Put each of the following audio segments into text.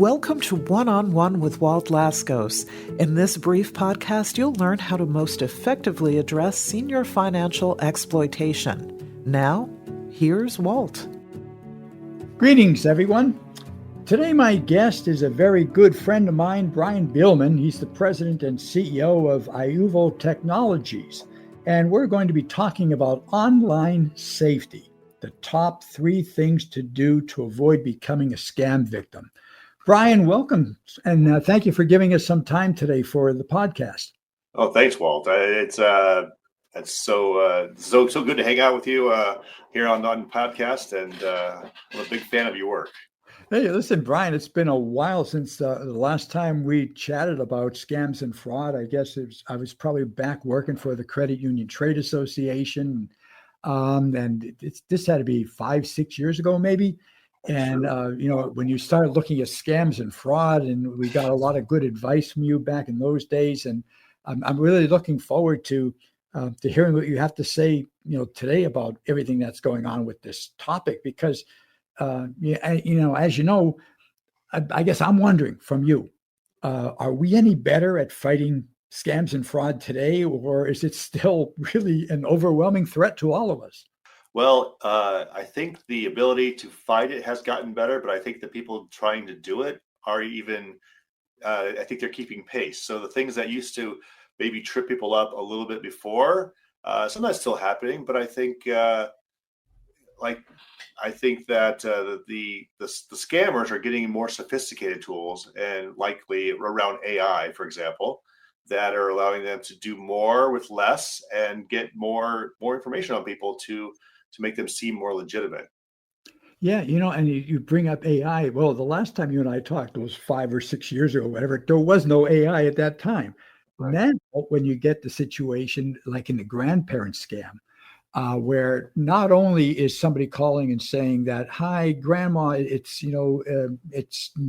Welcome to One-on-One with Walt Laskos. In this brief podcast, you'll learn how to most effectively address senior financial exploitation. Now, here's Walt. Greetings, everyone. Today, my guest is a very good friend of mine, Bryon. He's the president and CEO of Iuvo Technologies, and we're going to be talking about online safety, the top 3 things to do to avoid becoming a scam victim. Bryon, welcome, and thank you for giving us some time today for the podcast. Oh, thanks, Walt. It's so good to hang out with you here on the podcast, and I'm a big fan of your work. Hey, listen, Bryon, it's been a while since the last time we chatted about scams and fraud. I guess I was probably back working for the Credit Union Trade Association, and this had to be 5-6 years ago, maybe. And, when you started looking at scams and fraud, and we got a lot of good advice from you back in those days. And I'm really looking forward to hearing what you have to say, today about everything that's going on with this topic, because, as you know, I guess I'm wondering from you, are we any better at fighting scams and fraud today, or is it still really an overwhelming threat to all of us? Well, I think the ability to fight it has gotten better, but I think the people trying to do it are I think they're keeping pace. So the things that used to maybe trip people up a little bit before, some of that's still happening, but I think that the scammers are getting more sophisticated tools, and likely around AI, for example, that are allowing them to do more with less and get more information on people to make them seem more legitimate. Yeah, and you bring up AI. Well, the last time you and I talked, it was 5 or 6 years ago, whatever. There was no AI at that time. Right. Now, when you get the situation like in the grandparent scam, where not only is somebody calling and saying that, "Hi, Grandma, it's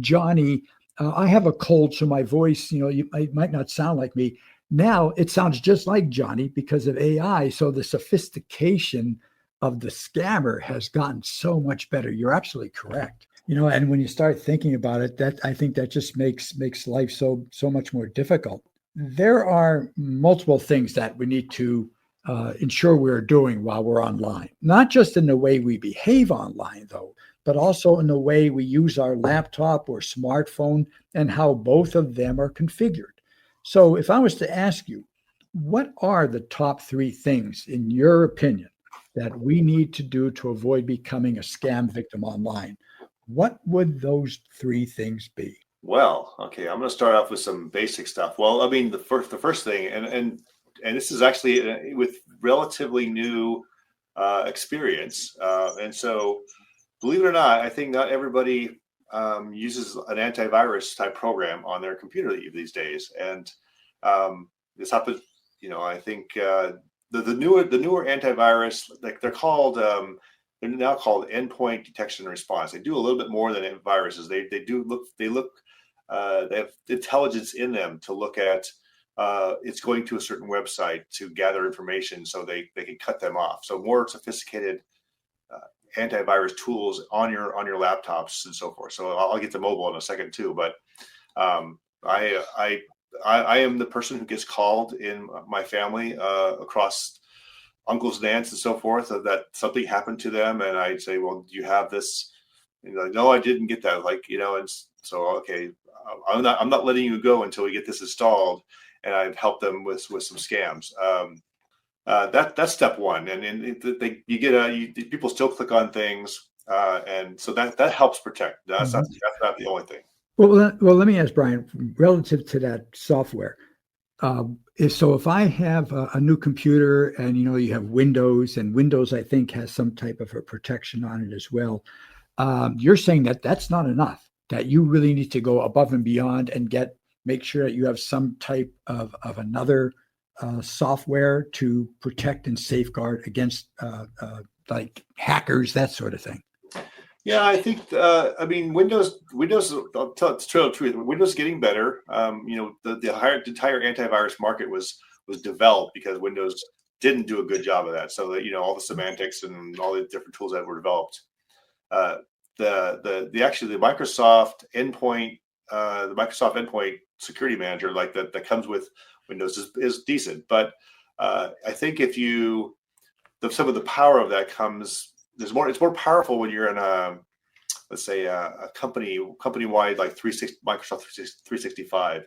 Johnny. I have a cold, so my voice, it might not sound like me." Now it sounds just like Johnny because of AI. So the sophistication of the scammer has gotten so much better. You're absolutely correct. And when you start thinking about it, I think that just makes life so much more difficult. There are multiple things that we need to ensure we're doing while we're online, not just in the way we behave online, though, but also in the way we use our laptop or smartphone and how both of them are configured. So if I was to ask you, what are the top 3 things, in your opinion, that we need to do to avoid becoming a scam victim online? What would those 3 things be? Well, okay, I'm going to start off with some basic stuff. Well, I mean, the first thing, and this is actually with relatively new experience, and so believe it or not, I think not everybody uses an antivirus type program on their computer these days, and this happens. I think the newer antivirus, like they're now called endpoint detection and response. They do a little bit more than viruses. They have intelligence in them to look at it's going to a certain website to gather information, so they can cut them off. So more sophisticated antivirus tools on your laptops and so forth. So I'll get to mobile in a second too, but I am the person who gets called in my family across uncles and aunts and so forth that something happened to them, and I say, "Well, do you have this?" And like, "No, I didn't get that." And so okay, I'm not letting you go until we get this installed, and I've helped them with some scams. That's step one, and people still click on things, and so that helps protect. That's not the only thing. Well, let me ask Bryon, relative to that software. If I have a new computer and, you have Windows, and Windows, I think, has some type of a protection on it as well. You're saying that that's not enough, that you really need to go above and beyond and make sure that you have some type of another software to protect and safeguard against like hackers, that sort of thing. Yeah, I think, Windows, I'll tell the truth, Windows is getting better. The entire antivirus market was developed because Windows didn't do a good job of that. So that, all the semantics and all the different tools that were developed. The Microsoft endpoint the Microsoft Endpoint Security Manager like that comes with Windows is decent. But I think if some of the power of that comes, it's more powerful when you're in let's say a company-wide like Microsoft 365.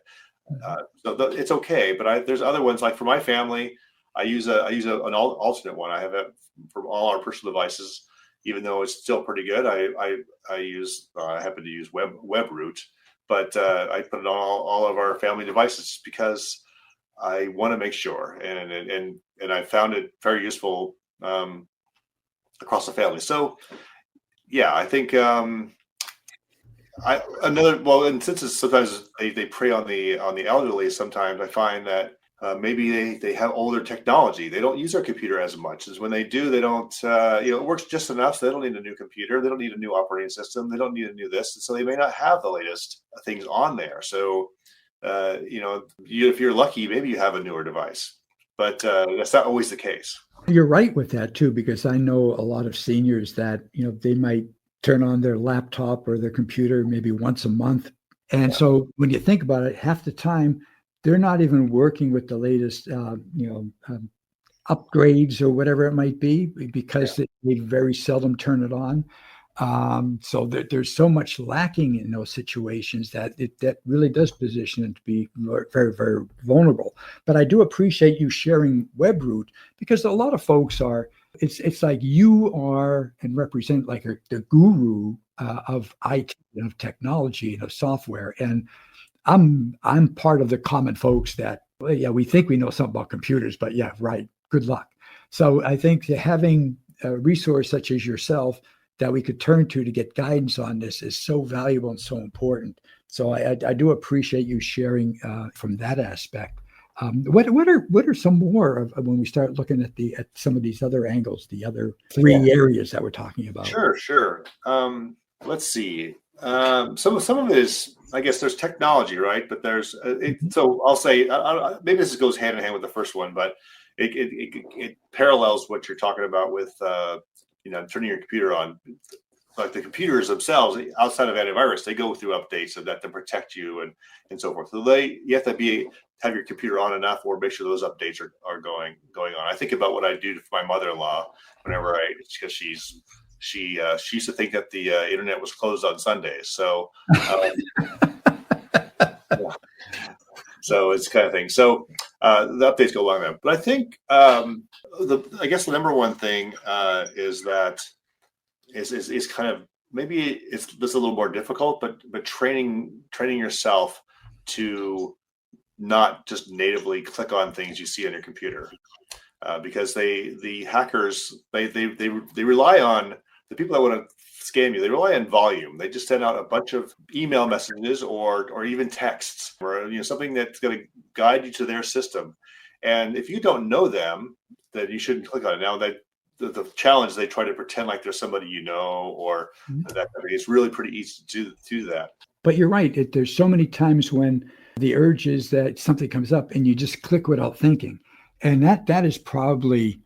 So it's okay, but there's other ones like for my family, I use an alternate one. I have it for all our personal devices, even though it's still pretty good. I happen to use WebRoot, but I put it on all of our family devices just because I want to make sure, and I found it very useful across the family. So yeah, I think and since sometimes they prey on the elderly, sometimes I find that maybe they have older technology. They don't use their computer as much as when they do. They don't, it works just enough. So they don't need a new computer. They don't need a new operating system. They don't need a new this. So they may not have the latest things on there. So, if you're lucky, maybe you have a newer device, but that's not always the case. You're right with that too, because I know a lot of seniors that, they might turn on their laptop or their computer maybe once a month. And so when you think about it, half the time, they're not even working with the latest, upgrades or whatever it might be, because they very seldom turn it on. So there's so much lacking in those situations that really does position them to be very, very vulnerable. But I do appreciate you sharing WebRoot, because a lot of folks it's like you are and represent like the guru of IT and of technology and of software. And I'm part of the common folks that, well, yeah, we think we know something about computers, but yeah, right. Good luck. So I think that having a resource such as yourself that we could turn to get guidance on this is so valuable and so important. So I do appreciate you sharing from that aspect. What are some more of when we start looking at some of these other angles, the other three areas that we're talking about? Sure. Let's see. Some of it is, I guess, there's technology, right? But there's so I'll say maybe this goes hand in hand with the first one, but it parallels what you're talking about with turning your computer on. Like the computers themselves, outside of antivirus, they go through updates so that to protect you and so forth. So you have to have your computer on enough, or make sure those updates are going on. I think about what I do for my mother-in-law whenever because she used to think that the internet was closed on Sundays. So, so it's kind of thing. So the updates go along there. But I think I guess the number one thing is that is kind of, maybe it's a little more difficult, but training yourself to not just natively click on things you see on your computer, because the hackers they rely on the people that want to scam you. They rely on volume. They just send out a bunch of email messages or even texts, or something that's going to guide you to their system. And if you don't know them, then you shouldn't click on it. Now the challenge, they try to pretend like there's somebody or that. It's really pretty easy to do that. But you're right. There's so many times when the urge is that something comes up and you just click without thinking, and that is probably,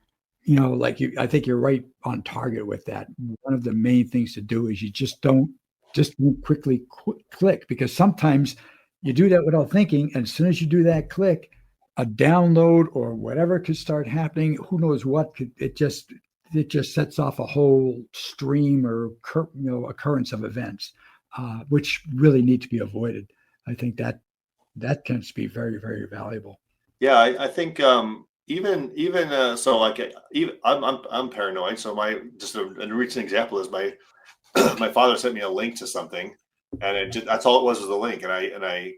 I think you're right on target with that. One of the main things to do is you just don't quickly click, because sometimes you do that without thinking, and as soon as you do that click, a download or whatever could start happening. Who knows what it just sets off a whole stream or occurrence of events, which really need to be avoided. I think that tends to be very, very valuable. Yeah, I think even so, like I'm paranoid. So a recent example is my my father sent me a link to something, and that's all it was a link. And I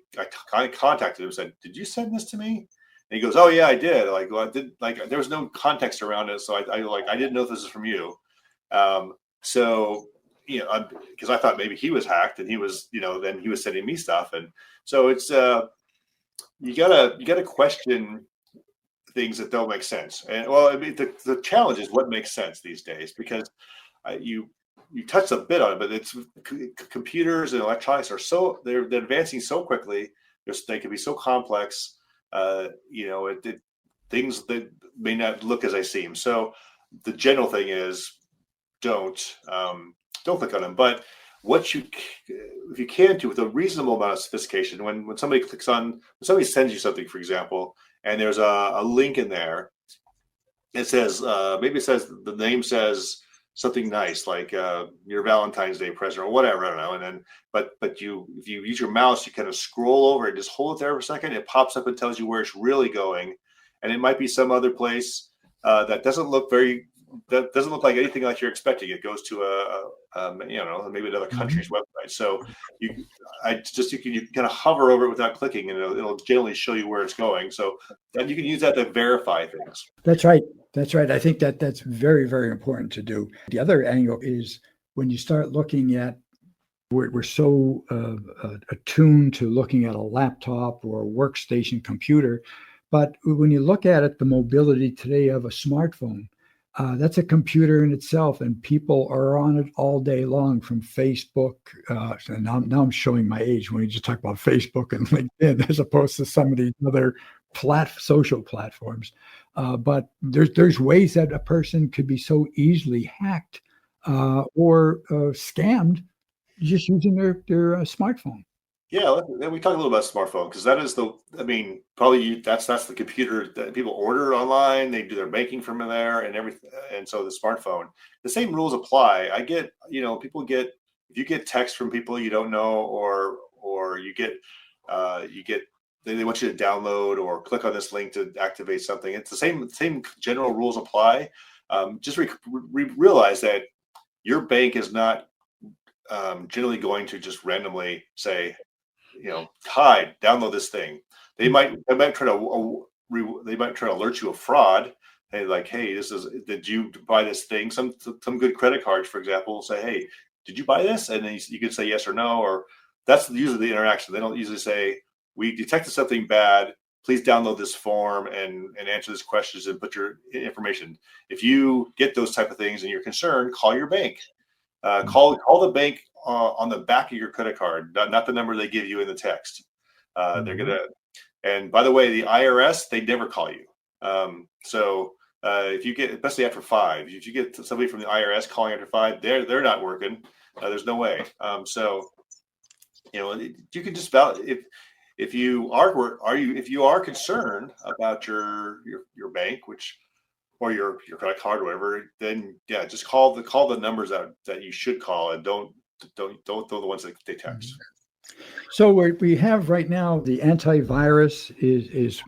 kind of contacted him and said, "Did you send this to me?" And he goes, "Oh yeah, I did." Like, well, I did. Like, there was no context around it, so I didn't know if this is from you. So because I thought maybe he was hacked, and he was, then he was sending me stuff, and so it's you gotta question things that don't make sense. And well, I mean, the challenge is what makes sense these days, because you touched a bit on it, but it's computers and electronics are they're advancing so quickly. They can be so complex. Things that may not look as they seem. So the general thing is don't click on them. But what you, if you can do with a reasonable amount of sophistication, when somebody when somebody sends you something, for example, and there's a link in there, it says, maybe it says, the name says something nice, like your Valentine's Day present or whatever, I don't know. And then, but if you use your mouse, you kind of scroll over and just hold it there for a second. It pops up and tells you where it's really going. And it might be some other place that doesn't look like anything like you're expecting. It goes to maybe another country's website. So you can kind of hover over it without clicking, and it'll generally show you where it's going. So then you can use that to verify things. That's right. That's right. I think that's very, very important to do. The other angle is when you start looking at, we're so attuned to looking at a laptop or a workstation computer, but when you look at it, the mobility today of a smartphone, that's a computer in itself, and people are on it all day long, from Facebook. And now I'm showing my age when we just talk about Facebook and LinkedIn, as opposed to some of these other social platforms. But there's ways that a person could be so easily hacked or scammed just using their smartphone. Yeah, we talk a little about smartphone, because that is probably that's the computer that people order online. They do their banking from there and everything. And so the smartphone, the same rules apply. I get, if you get text from people you don't know, or you get they want you to download or click on this link to activate something. It's the same general rules apply. Just realize that your bank is not generally going to just randomly say, hi, download this thing. They might try to alert you of fraud. Hey, did you buy this thing? Some good credit cards, for example, will say, hey, did you buy this? And then you can say yes or no, or that's usually the interaction. They don't usually say, we detected something bad. Please download this form and answer these questions and put your information. If you get those type of things and you're concerned, call your bank. Call the bank on the back of your credit card, not the number they give you in the text. They're gonna. And by the way, the IRS, they never call you. So if you get, especially after 5, if you get somebody from the IRS calling after 5, they're not working. There's no way. So you can just if you are concerned about your bank, or your credit card, or whatever, then just call the numbers that you should call, and don't throw the ones that they text. So we have right now, the antivirus is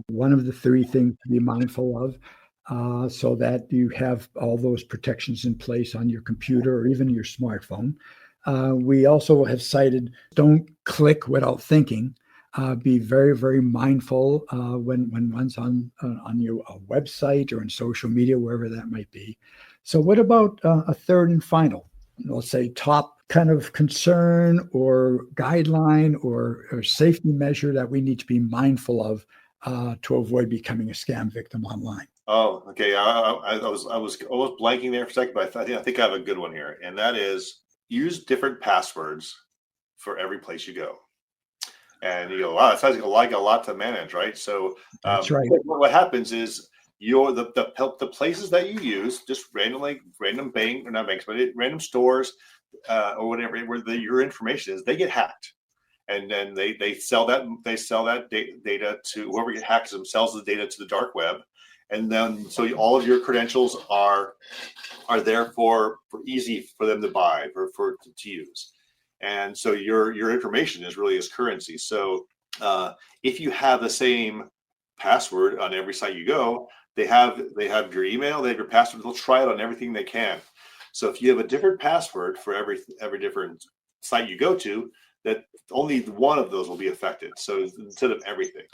one of the 3 things to be mindful of, so that you have all those protections in place on your computer or even your smartphone. We also have cited, don't click without thinking. Be very, very mindful when one's on your website or in social media, wherever that might be. So what about a third and final, let's say, top kind of concern or guideline or safety measure that we need to be mindful of to avoid becoming a scam victim online? Oh, okay. I was almost blanking there for a second, but I think I have a good one here, and that is, use different passwords for every place you go. And you go, wow, that sounds like a lot to manage, right? So That's right. What happens is the places that you use, just random bank, or not banks, but random stores or whatever, where your information is, they get hacked, and then they sell that data to whoever get hacked them, sells the data to the dark web, and then so all of your credentials are there for easy for them to buy, to use. And so your information is really as currency. So if you have the same password on every site you go, they have your email, they have your password. They'll try it on everything they can. So if you have a different password for every different site you go to, that only one of those will be affected. So instead of everything.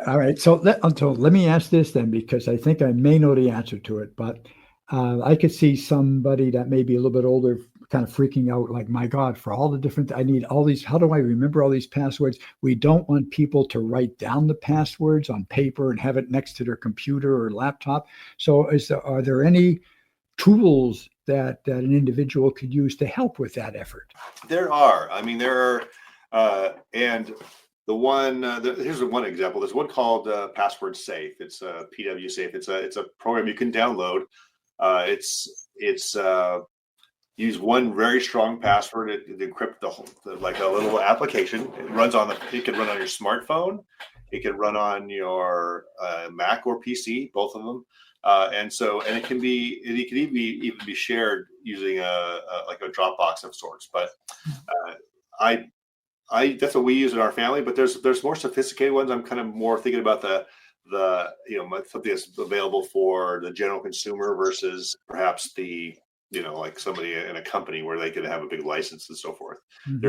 All right. So let me ask this then, because I think I may know the answer to it, but I could see somebody that may be a little bit older kind of freaking out, like, my God, for all the different, I need all these, how do I remember all these passwords? We don't want people to write down the passwords on paper and have it next to their computer or laptop. So are there any tools that an individual could use to help with that effort? There are. There are, and the one here's one example. There's one called Password Safe. It's PW Safe. It's a program you can download. use one very strong password to encrypt like a little application. It can run on your smartphone. It can run on your Mac or PC, both of them. And it can even be shared using like a Dropbox of sorts. But that's what we use in our family. But there's more sophisticated ones. I'm kind of more thinking about the something that's available for the general consumer versus perhaps like somebody in a company where they could have a big license and so forth. Mm-hmm.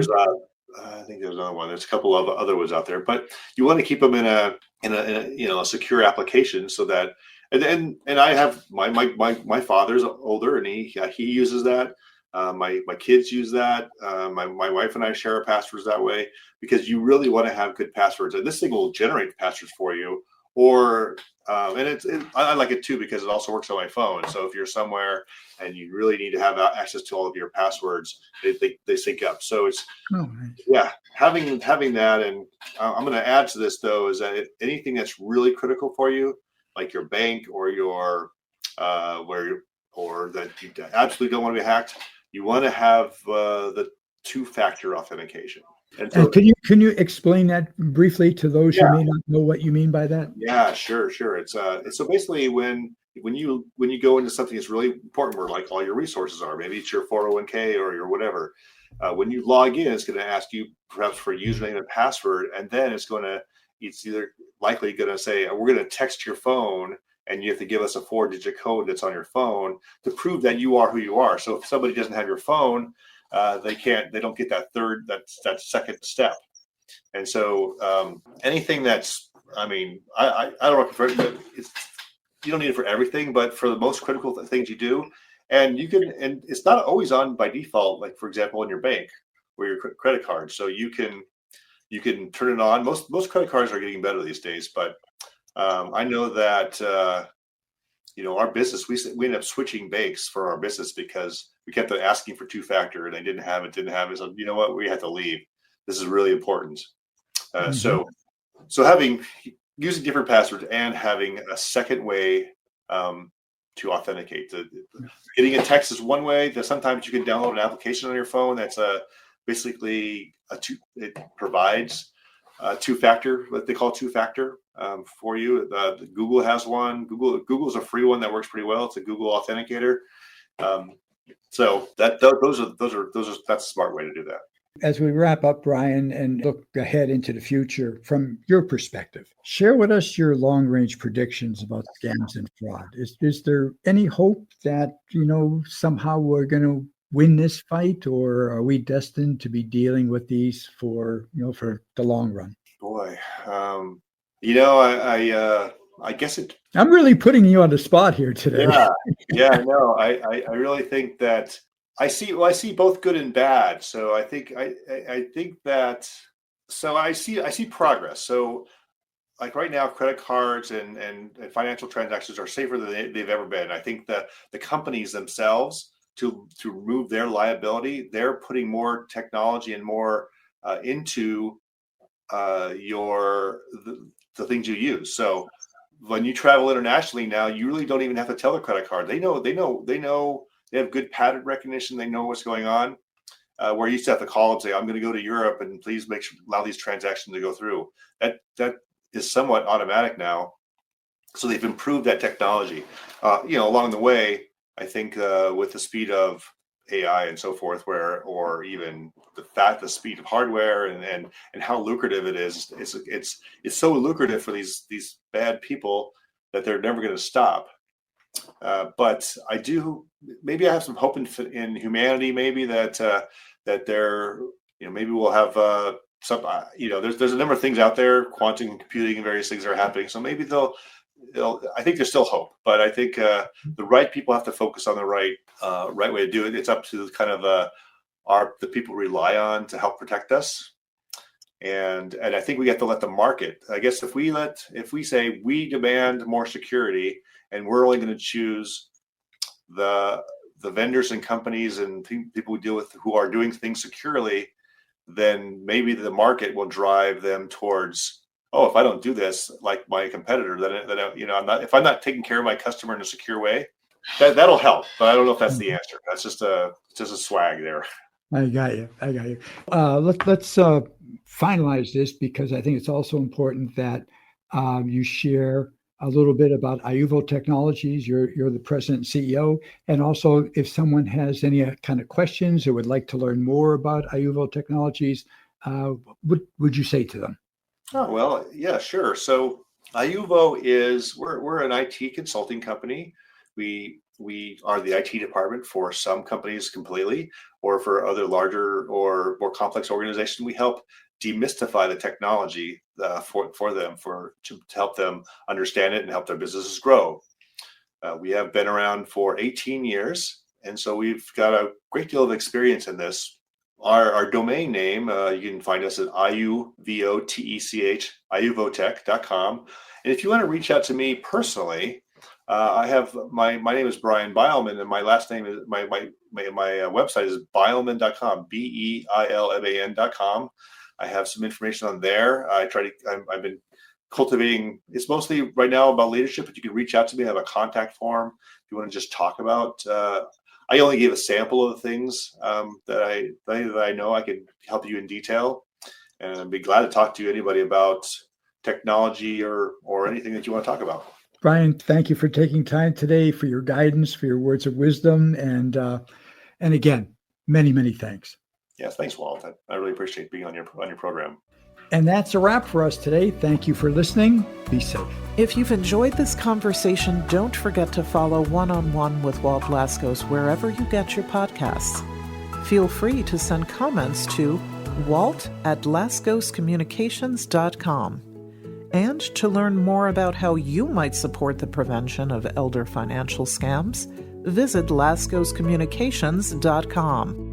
I think there's another one. There's a couple of other ones out there, but you want to keep them in a secure application so that, and I have my father's older and he uses that. My kids use that. My wife and I share our passwords that way because you really want to have good passwords, and this thing will generate passwords for you. Or I like it too because it also works on my phone. So if you're somewhere and you really need to have access to all of your passwords, they sync up. So it's having that. And I'm going to add to this though is that anything that's really critical for you, like your bank or or that you absolutely don't want to be hacked, you want to have the two-factor authentication. And so, can you explain that briefly to those who may not know what you mean by that? Yeah, sure. It's so basically when you go into something that's really important, where like all your resources are, maybe it's your 401k or your whatever. When you log in, it's going to ask you perhaps for a username and password, and then it's either likely going to say we're going to text your phone, and you have to give us a 4-digit code that's on your phone to prove that you are who you are. So if somebody doesn't have your phone, they don't get that second step. And so anything that's, I don't know if you don't need it for everything, but for the most critical things you do, and it's not always on by default, like for example, in your bank or your credit card. So you can turn it on. Most credit cards are getting better these days, but I know that, our business, we ended up switching banks for our business because we kept asking for two-factor and they didn't have it. So you know what? We had to leave. This is really important. So using different passwords and having a second way to authenticate. Getting a text is one way. That sometimes you can download an application on your phone that's basically it provides two-factor, what they call two-factor for you. Google has one. Google's a free one that works pretty well. It's a Google Authenticator. So that's a smart way to do that. As we wrap up, Bryon, and look ahead into the future from your perspective, share with us your long-range predictions about scams and fraud. Is there any hope that somehow we're going to win this fight, or are we destined to be dealing with these for the long run? Boy, I guess it. I'm really putting you on the spot here today. Yeah, no, I really think that I see both good and bad. So I think that. So I see progress. So like right now, credit cards and financial transactions are safer than they've ever been. I think that the companies themselves, to remove their liability, they're putting more technology and more into the things you use. So when you travel internationally now, you really don't even have to tell the credit card. They know. They have good pattern recognition. They know what's going on. Where you used to have to call and say, "I'm going to go to Europe, and please allow these transactions to go through." That is somewhat automatic now. So they've improved that technology. Along the way, I think with the speed of AI and so forth, or even the speed of hardware and how lucrative it is, it's so lucrative for these bad people that they're never going to stop. But maybe I have some hope in humanity. Maybe that they're maybe we'll have some there's a number of things out there, quantum computing and various things are happening. So maybe I think there's still hope, but I think the right people have to focus on the right way to do it. It's up to kind of the people we rely on to help protect us, and I think we have to let the market. I guess if we say we demand more security, and we're only going to choose the vendors and companies and people we deal with who are doing things securely, then maybe the market will drive them towards. Oh, if I don't do this like my competitor, then I'm not. If I'm not taking care of my customer in a secure way, that'll help, but I don't know if that's the answer. That's just a swag there. I got you. Let's finalize this, because I think it's also important that you share a little bit about Ayuvo Technologies. You're the president and CEO, and also if someone has any kind of questions or would like to learn more about Ayuvo Technologies, what would you say to them? Oh, well, yeah, sure. So Ayuvo we're an IT consulting company. We are the IT department for some companies completely, or for other larger or more complex organizations. We help demystify the technology for them, to help them understand it and help their businesses grow. We have been around for 18 years, and so we've got a great deal of experience in this. Our domain name, you can find us at avoidancwe.com. And if you want to reach out to me personally, I have my name is Bryon Beilman, and my last name is my website is beilman.com, beilman.com. I have some information on there. I've been cultivating. It's mostly right now about leadership, but you can reach out to me. I have a contact form if you want to just talk about. I only gave a sample of the things that I know. I can help you in detail, and I'd be glad to talk to anybody about technology or anything that you want to talk about. Bryon, thank you for taking time today, for your guidance, for your words of wisdom, and again, many thanks. Yes, thanks, Walt. I really appreciate being on your program. And that's a wrap for us today. Thank you for listening. Be safe. If you've enjoyed this conversation, don't forget to follow One-on-One with Walt Laskos wherever you get your podcasts. Feel free to send comments to walt@laskoscommunications.com. And to learn more about how you might support the prevention of elder financial scams, visit laskoscommunications.com.